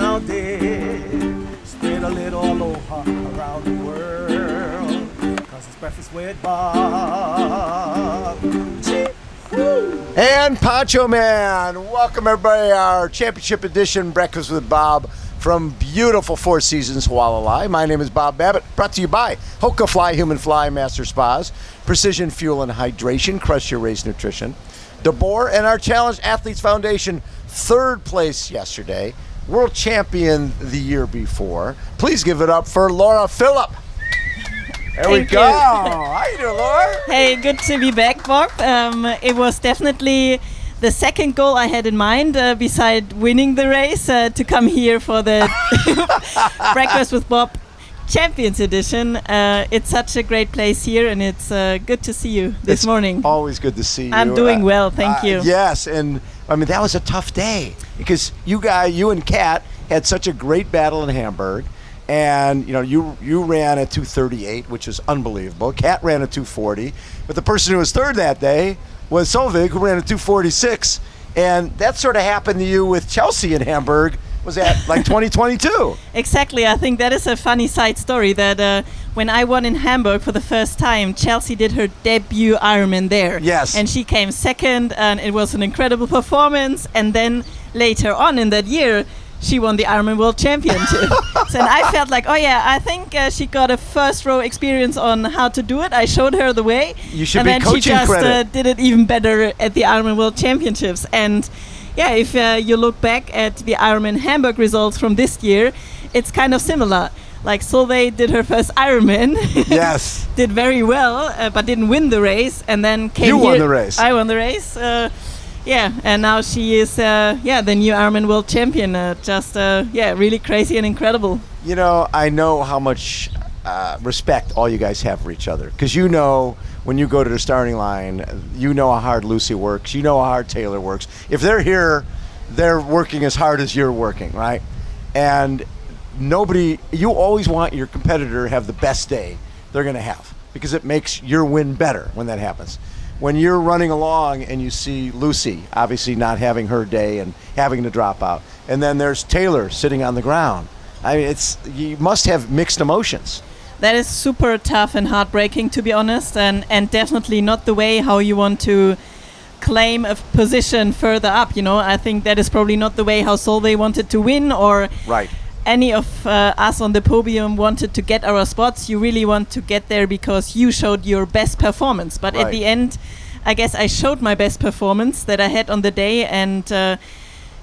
now did. Spread a little aloha around the world. Cause it's Breakfast with Bob. And Poncho Man, welcome everybody, our championship edition Breakfast with Bob from beautiful Four Seasons, Hualalai. My name is Bob Babbitt, brought to you by HOKA Fly Human Fly Master Spas, Precision Fuel and Hydration, Crush Your Race Nutrition, Deboer, and our Challenge Athletes Foundation, third place yesterday, world champion the year before. Please give it up for Laura Philipp. There we go. How you doing, Laura? Hey, good to be back, Bob. It was definitely the second goal I had in mind, beside winning the race, to come here for the Breakfast with Bob Champions Edition. It's such a great place here, and it's good to see you this morning. Always good to see you. I'm doing well, thank you. Yes, and I mean, that was a tough day because you and Kat had such a great battle in Hamburg. And you know, you ran at 2:38, which is unbelievable. Kat ran at 2:40, but the person who was third that day was Solveig, who ran at 2:46. And that sort of happened to you with Chelsea in Hamburg. Was that like 2022? Exactly. I think that is a funny side story that when I won in Hamburg for the first time, Chelsea did her debut Ironman there. Yes. And she came second, and it was an incredible performance. And then later on in that year, she won the Ironman World Championship. And I felt like, oh yeah, I think she got a first row experience on how to do it. I showed her the way. You should and be then coaching she just credit. did it even better at the Ironman World Championships. And yeah, if you look back at the Ironman Hamburg results from this year, it's kind of similar. Like Solveig did her first Ironman. Yes. Did very well, but didn't win the race. And then came You here. won the race. I won the race. Yeah, and now she is the new Ironman World Champion. Really crazy and incredible. You know, I know how much respect all you guys have for each other. Because you know, when you go to the starting line, you know how hard Lucy works. You know how hard Taylor works. If they're here, they're working as hard as you're working, right? And you always want your competitor to have the best day they're going to have. Because it makes your win better when that happens. When you're running along and you see Lucy obviously not having her day and having to drop out, and then there's Taylor sitting on the ground, I mean, you must have mixed emotions. That is super tough and heartbreaking, to be honest, and definitely not the way how you want to claim a position further up. You know, I think that is probably not the way how Solveig wanted to win, or right. Any of us on the podium wanted to get our spots. You really want to get there because you showed your best performance. But right. At the end, I guess I showed my best performance that I had on the day. And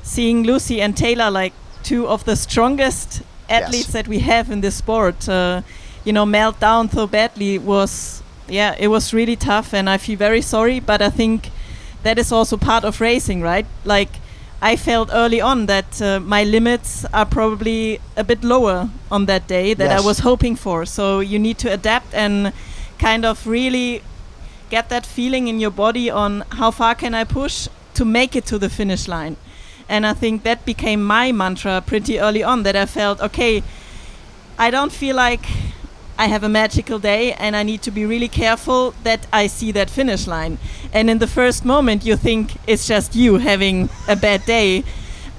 seeing Lucy and Taylor, like two of the strongest athletes that we have in this sport, melt down so badly it was really tough. And I feel very sorry. But I think that is also part of racing, right? Like, I felt early on that my limits are probably a bit lower on that day that I was hoping for. So you need to adapt and kind of really get that feeling in your body on how far can I push to make it to the finish line. And I think that became my mantra pretty early on, that I felt, okay, I don't feel like I have a magical day and I need to be really careful that I see that finish line. And in the first moment you think it's just you having a bad day,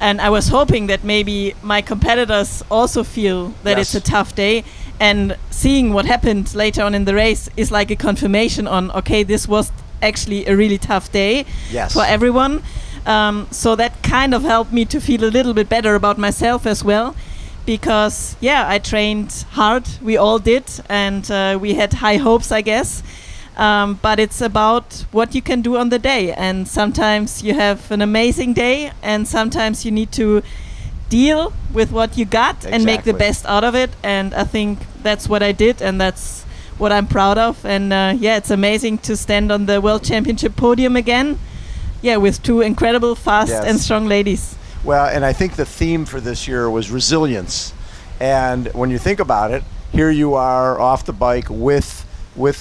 and I was hoping that maybe my competitors also feel that it's a tough day, and seeing what happened later on in the race is like a confirmation on, okay, this was actually a really tough day for everyone. So that kind of helped me to feel a little bit better about myself as well. Because, I trained hard. We all did. And we had high hopes, I guess. But it's about what you can do on the day. And sometimes you have an amazing day. And sometimes you need to deal with what you got and make the best out of it. And I think that's what I did. And that's what I'm proud of. And, it's amazing to stand on the World Championship podium again. With two incredible, fast and strong ladies. Well, and I think the theme for this year was resilience. And when you think about it, here you are off the bike with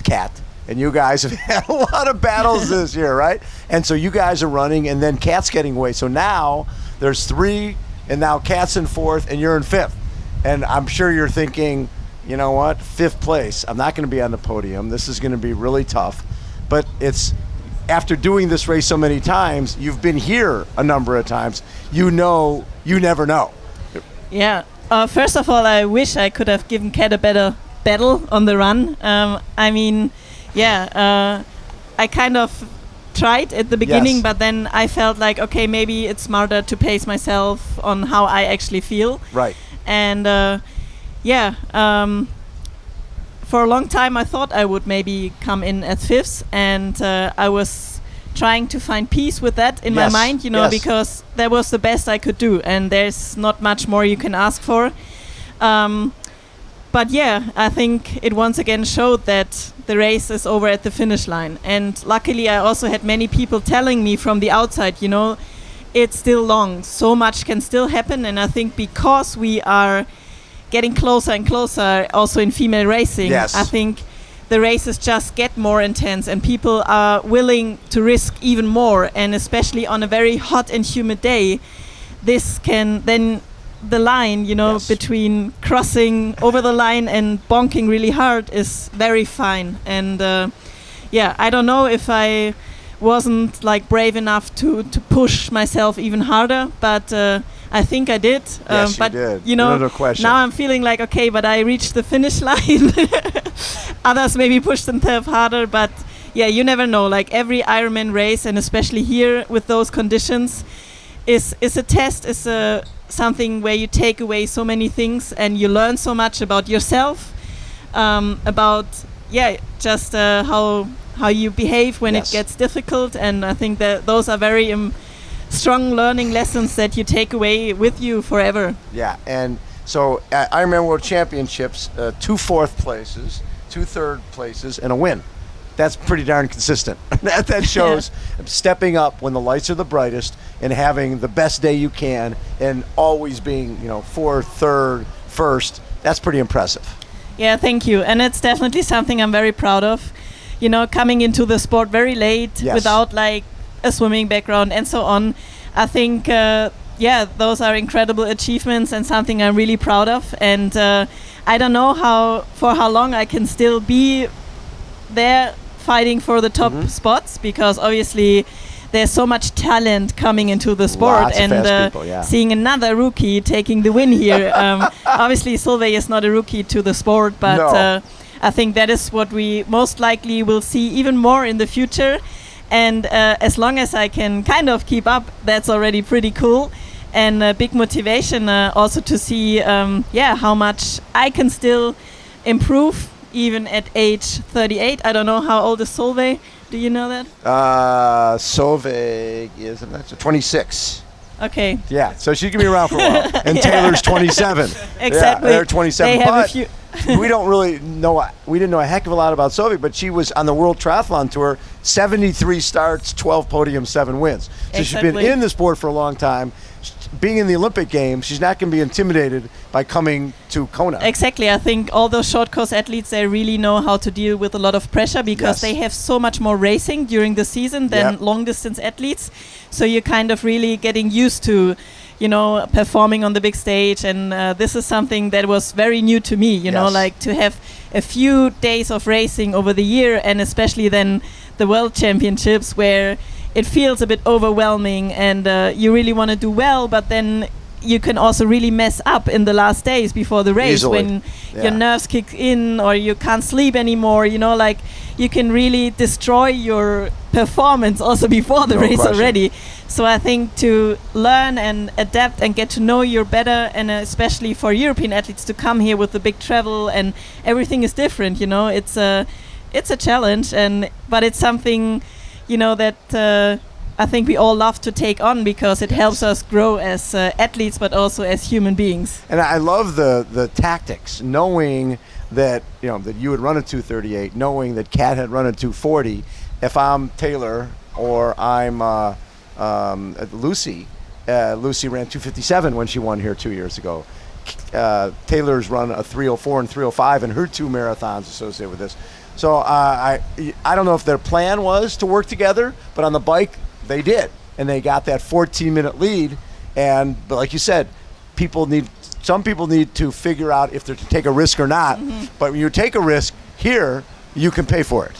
Kat. And you guys have had a lot of battles this year, right? And so you guys are running, and then Kat's getting away. So now there's three, and now Kat's in fourth, and you're in fifth. And I'm sure you're thinking, you know what, fifth place. I'm not going to be on the podium. This is going to be really tough. But it's after doing this race so many times, you've been here a number of times, you know you never know. Yeah. First of all, I wish I could have given Kat a better battle on the run. I mean, I kind of tried at the beginning, but then I felt like, okay, maybe it's smarter to pace myself on how I actually feel. Right. And for a long time I thought I would maybe come in as fifth, and I was trying to find peace with that in my mind, you know, because that was the best I could do, and there's not much more you can ask for. But yeah, I think it once again showed that the race is over at the finish line. And luckily I also had many people telling me from the outside, you know, it's still long, so much can still happen. And I think because we are getting closer and closer also in female racing, I think the races just get more intense and people are willing to risk even more. And especially on a very hot and humid day, this can then the line, you know, between crossing over the line and bonking really hard is very fine. And I don't know if I wasn't like brave enough to push myself even harder, but I think I did. Yes, but you did. You know, no question. Now I'm feeling like, okay, but I reached the finish line. Others maybe push themselves harder, but yeah, you never know. Like every Ironman race, and especially here with those conditions, is a test, is a something where you take away so many things and you learn so much about yourself, about just how you behave when it gets difficult. And I think that those are very strong learning lessons that you take away with you forever. Yeah, and so Ironman World Championships, 2 fourth places, 2 third places, and a win. That's pretty darn consistent. that shows stepping up when the lights are the brightest and having the best day you can, and always being, you know, 4th, 3rd, 1st. That's pretty impressive. Yeah, thank you. And it's definitely something I'm very proud of. You know, coming into the sport very late without like a swimming background and so on. I think, those are incredible achievements and something I'm really proud of. And I don't know for how long I can still be there fighting for the top spots, because obviously there's so much talent coming into the sport. Lots and of fast people, seeing another rookie taking the win here. Obviously Solveig is not a rookie to the sport, but I think that is what we most likely will see even more in the future. And as long as I can kind of keep up, that's already pretty cool. And a big motivation also to see how much I can still improve even at age 38. I don't know how old is Solveig. Do you know that? Solveig is 26. Okay. Yeah, so she can be around for a while. And Taylor's 27. Exactly. Yeah, they're 27. They have a few. We don't really know. We didn't know a heck of a lot about Solveig, but she was on the World Triathlon Tour, 73 starts, 12 podiums, 7 wins. So she's been in the sport for a long time. Being in the Olympic Games, she's not going to be intimidated by coming to Kona. Exactly. I think all those short course athletes, they really know how to deal with a lot of pressure, because they have so much more racing during the season than long distance athletes. So you're kind of really getting used to, you know, performing on the big stage. And this is something that was very new to me, you know, like to have a few days of racing over the year, and especially then the World Championships, where it feels a bit overwhelming and you really want to do well, but then you can also really mess up in the last days before the race when your nerves kick in or you can't sleep anymore, you know, like you can really destroy your performance also before the race already. So I think to learn and adapt and get to know you better, and especially for European athletes to come here with the big travel and everything is different, you know, it's a challenge, but it's something, you know, that I think we all love to take on, because it helps us grow as athletes, but also as human beings. And I love the tactics, knowing that, you know, that you would run a 2:38, knowing that Kat had run a 2:40. If I'm Taylor or I'm Lucy, Lucy ran 2:57 when she won here 2 years ago. Taylor's run a 3:04 and 3:05 in her 2 marathons associated with this. So I don't know if their plan was to work together, but on the bike they did, and they got that 14-minute lead. But like you said, some people need to figure out if they're to take a risk or not. But when you take a risk here, you can pay for it.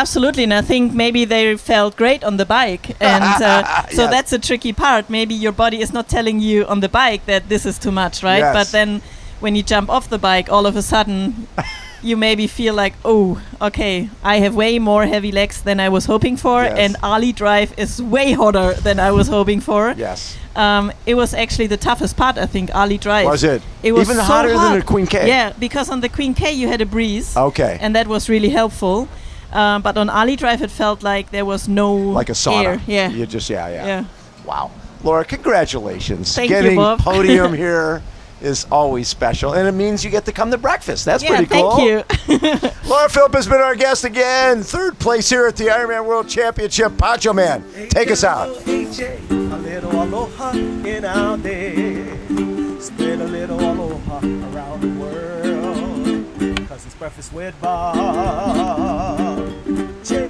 Absolutely, and I think maybe they felt great on the bike, and so Yes. that's a tricky part. Maybe your body is not telling you on the bike that this is too much, right? Yes. But then when you jump off the bike, all of a sudden you maybe feel like, oh, okay, I have way more heavy legs than I was hoping for, Yes. and Ali drive is way hotter than I was hoping for. Yes. It was actually the toughest part, I think, Ali drive. Was it? It was Even so hotter than hot. the Queen K? Yeah, because on the Queen K you had a breeze. Okay. And that was really helpful. But on Ali drive it felt like there was no Like a sauna. air. Yeah. You just, yeah. Yeah. Wow. Laura, congratulations. Thank you, Getting Bob. podium here is always special, and it means you get to come to breakfast. That's pretty cool. Thank you. Laura Philipp has been our guest again. Third place here at the Ironman World Championship. Poncho Man, take us out. H-A, a little aloha in our day. Spread a little aloha around the world. Cause it's breakfast with Bob. Check.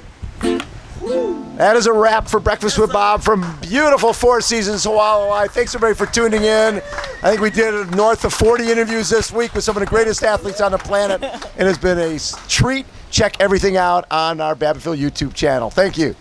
That is a wrap for Breakfast with Bob from beautiful Four Seasons, Hualalai. Thanks everybody for tuning in. I think we did north of 40 interviews this week with some of the greatest athletes on the planet. It has been a treat. Check everything out on our Babblefield YouTube channel. Thank you.